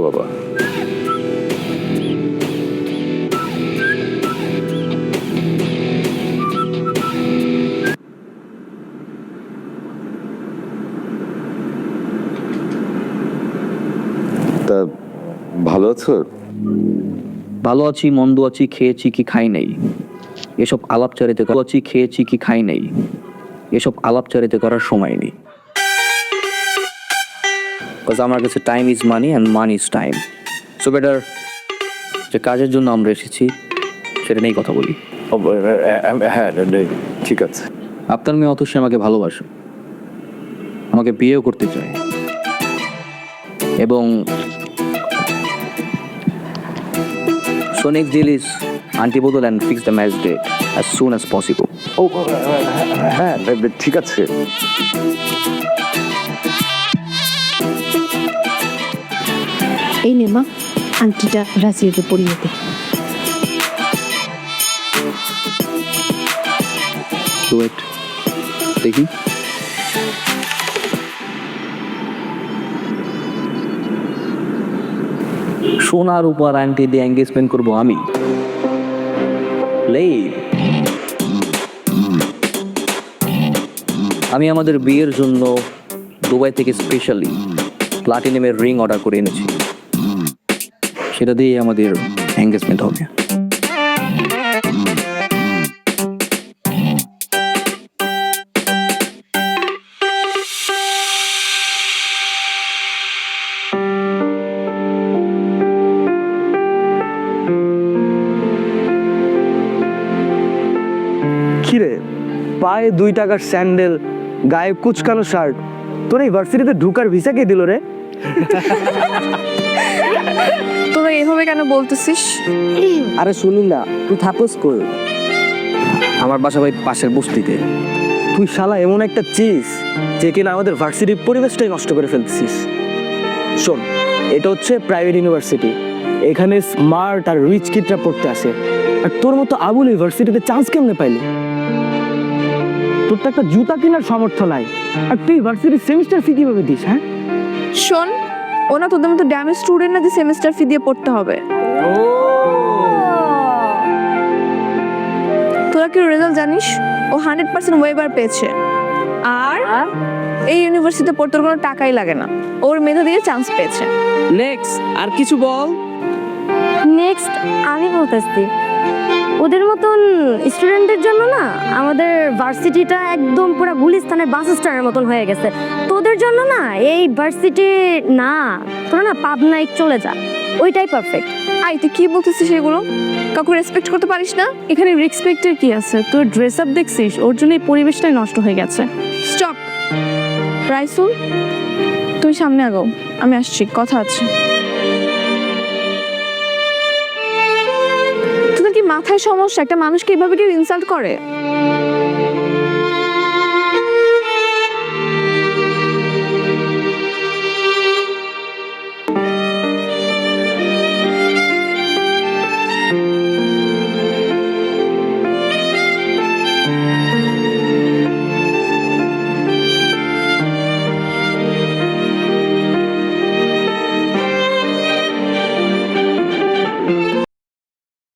বাবা। তা ভালো আছো? ভালো আছি, মন্দ আছি, খেয়েছি কি খাই নাই, এসব আলাপচারিতা আছি, খেয়েছি কি খাই নাই, এসব আলাপচারিতা করার সময় নেই। বিকজ আমার কাছে time is money and money is time. So better যে কাজের জন্য আমরা এসেছি সেটা নিয়েই কথা বলি। হ্যাঁ, ঠিক আছে। আপনার মেয়ে অথচ আমাকে ভালোবাসে, আমাকে বিয়েও করতে চায়, এবং so next deal is auntie bodol and fix the match date as soon as possible. ও হ্যাঁ, ঠিক আছে। এই নে মা, আংটিটা রাজিয়াকে পরিয়ে দে। ওয়েট দেখি। সোনার উপর আন্টি দিয়ে এঙ্গেজমেন্ট করবো আমি? আমি আমাদের বিয়ের জন্য দুবাই থেকে স্পেশালি প্লাটিনামের রিং অর্ডার করে এনেছি, সেটা দিয়ে আমাদের এঙ্গেজমেন্ট হবে। কিরে, পায়ে 2 টাকার স্যান্ডেল, গায়ে কুচকানো শার্ট, তোর এই ভার্সিটিতে ঢুকার ভিসা কে দিল রে? তোরা এভাবে কেন বলতেছিস? আরে শুনি না, তুই থাকস কই? আমার বাসা ভাই পাশের বস্তিতে। তুই শালা এমন একটা চিজ যে কিনা আমাদের ভার্সিটির পরিবেশটাই নষ্ট করে ফেলতেছিস। শোন, এটা হচ্ছে প্রাইভেট ইউনিভার্সিটি, এখানে স্মার্ট আর রিচ কিডরা পড়তে আসে, আর তোর মতো আবুল ইউনিভার্সিটিতে চান্স কেমনে পাইলি? তোর তো একটা জুতা কেনার সামর্থ্য নাই, আর তুই ভার্সিটির সেমিস্টার ফি কিভাবে দিস? হ্যাঁ শোন, ওনা তোদের মতো ড্যামেজ স্টুডেন্ট না যে সেমিস্টার ফি দিয়ে পড়তে হবে। তোরা কি রেজাল্ট জানিস? ও 100% ওয়েবার পেয়েছে, আর এই ইউনিভার্সিটিতে পড়তে ওর কোনো টাকাই লাগে না, ওর মেধা দিয়ে চান্স পেয়েছে। নেক্সট আর কিছু বল। নেক্সট আমি বলতেছি, ওদের মতন স্টুডেন্টদের জন্য না আমাদের ভার্সিটিটা একদম পুরো গুলিস্তানের বাস স্ট্যান্ডের মতন হয়ে গেছে। তোদের জন্য না এই ভার্সিটি না, তোরা না পাবনায় চলে যা, ওইটাই পারফেক্ট। আই তুই কি বলতেছিস সেগুলো? কাউকে রেসপেক্ট করতে পারিস না? এখানে রেসপেক্টের কি আছে? তোর ড্রেস আপ দেখছিস, ওর জন্য এই পরিবেশটাই নষ্ট হয়ে গেছে। স্টপ রাইসুল, তুই সামনে আগাও, আমি আসছি, কথা আছে। তোদের কি মাথায় সমস্যা? একটা মানুষকে এভাবে কেউ ইনসাল্ট করে?